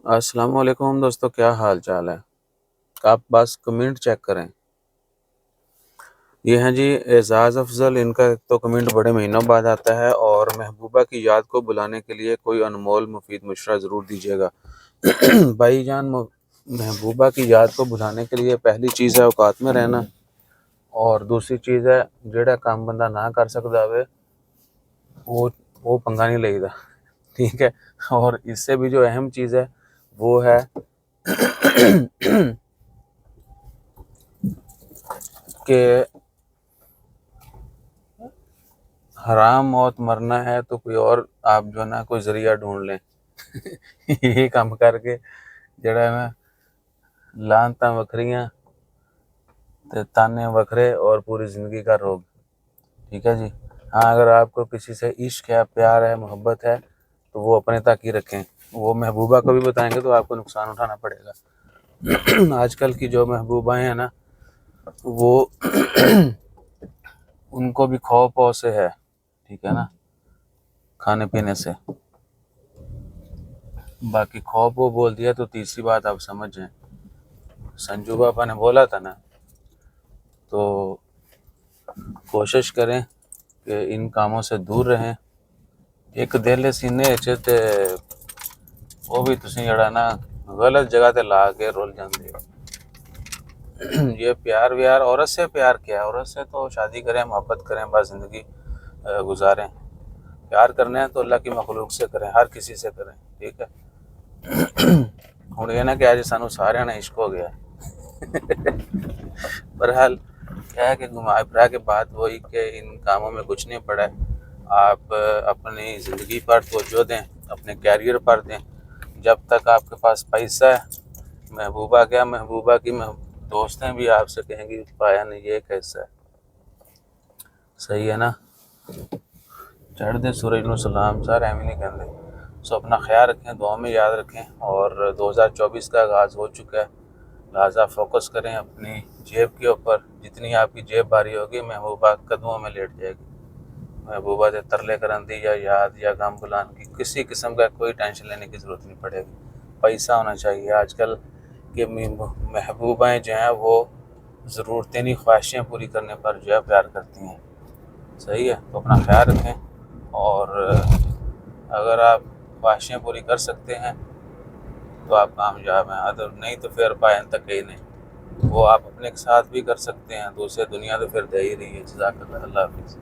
السلام علیکم دوستو، کیا حال چال ہے؟ آپ بس کمنٹ چیک کریں۔ یہ ہیں جی اعزاز افضل، ان کا تو کمنٹ بڑے مہینوں بعد آتا ہے، اور محبوبہ کی یاد کو بلانے کے لیے کوئی انمول مفید مشورہ ضرور دیجیے گا۔ بھائی جان، محبوبہ کی یاد کو بلانے کے لیے پہلی چیز ہے اوقات میں رہنا، اور دوسری چیز ہے جڑا کام بندہ نہ کر سکتا ہوئے وہ پنگا نہیں لے گا، ٹھیک ہے۔ اور اس سے بھی جو اہم چیز ہے وہ ہے کہ حرام موت مرنا ہے تو کوئی اور آپ جو ہے نا کوئی ذریعہ ڈھونڈ لیں۔ یہی کام کر کے جڑا ہے نا لانتاں وکھریاں تے تانے وکھرے اور پوری زندگی کا روگ، ٹھیک ہے جی۔ ہاں، اگر آپ کو کسی سے عشق ہے، پیار ہے، محبت ہے تو وہ اپنے تک ہی رکھیں۔ وہ محبوبہ کو بھی بتائیں گے تو آپ کو نقصان اٹھانا پڑے گا۔ آج کل کی جو محبوبائیں ہیں نا وہ ان کو بھی خوف سے ہے، ٹھیک ہے نا، کھانے پینے سے۔ باقی خوف وہ بول دیا تو تیسری بات آپ سمجھ جائیں۔ سنجو بابا نے بولا تھا نا، تو کوشش کریں کہ ان کاموں سے دور رہیں۔ ایک دل سینے تے وہ بھی تسی جڑا نا غلط جگہ تے لا کے رول جاندے ہو۔ یہ پیار ویار، عورت سے پیار کیا ہے؟ عورت سے تو شادی کریں، محبت کریں، بس زندگی گزاریں۔ پیار کرنے ہیں تو اللہ کی مخلوق سے کریں، ہر کسی سے کریں، ٹھیک ہے۔ ہوں یہ نا کہ آج سانو سارے نے عشق ہو گیا ہے۔ بہرحال کیا ہے کہ گھما پھرا کے بات وہی کہ ان کاموں میں کچھ نہیں پڑا ہے۔ آپ اپنی زندگی پر توجہ دیں، اپنے کیریئر پر دیں۔ جب تک آپ کے پاس پیسہ ہے، محبوبہ کیا، محبوبہ کی دوستیں بھی آپ سے کہیں گی پایا نہیں یہ کیسا ہے، صحیح ہے نا۔ چڑھ دے سورج نو سلام، سر ایویں نہیں کہتے۔ سو اپنا خیال رکھیں، دعا میں یاد رکھیں، اور 2024 کا آغاز ہو چکا ہے، لہٰذا فوکس کریں اپنی جیب کے اوپر۔ جتنی آپ کی جیب بھاری ہوگی، محبوبہ قدموں میں لیٹ جائے گی۔ محبوبہ سے ترلے کرن دی یا یاد یا غم بلان کی کسی قسم کا کوئی ٹینشن لینے کی ضرورت نہیں پڑے گی۔ پیسہ ہونا چاہیے۔ آج کل کے محبوبائیں جو ہیں وہ ضرورتیں نہیں، خواہشیں پوری کرنے پر جو ہے پیار کرتی ہیں، صحیح ہے۔ تو اپنا خیال رکھیں، اور اگر آپ خواہشیں پوری کر سکتے ہیں تو آپ کامیاب ہیں، اگر نہیں تو پھر پائیں تک ہی نہیں۔ وہ آپ اپنے ساتھ بھی کر سکتے ہیں، دوسرے دنیا تو پھر دے ہی رہی ہے۔ جزاک اللہ، اللہ حافظ۔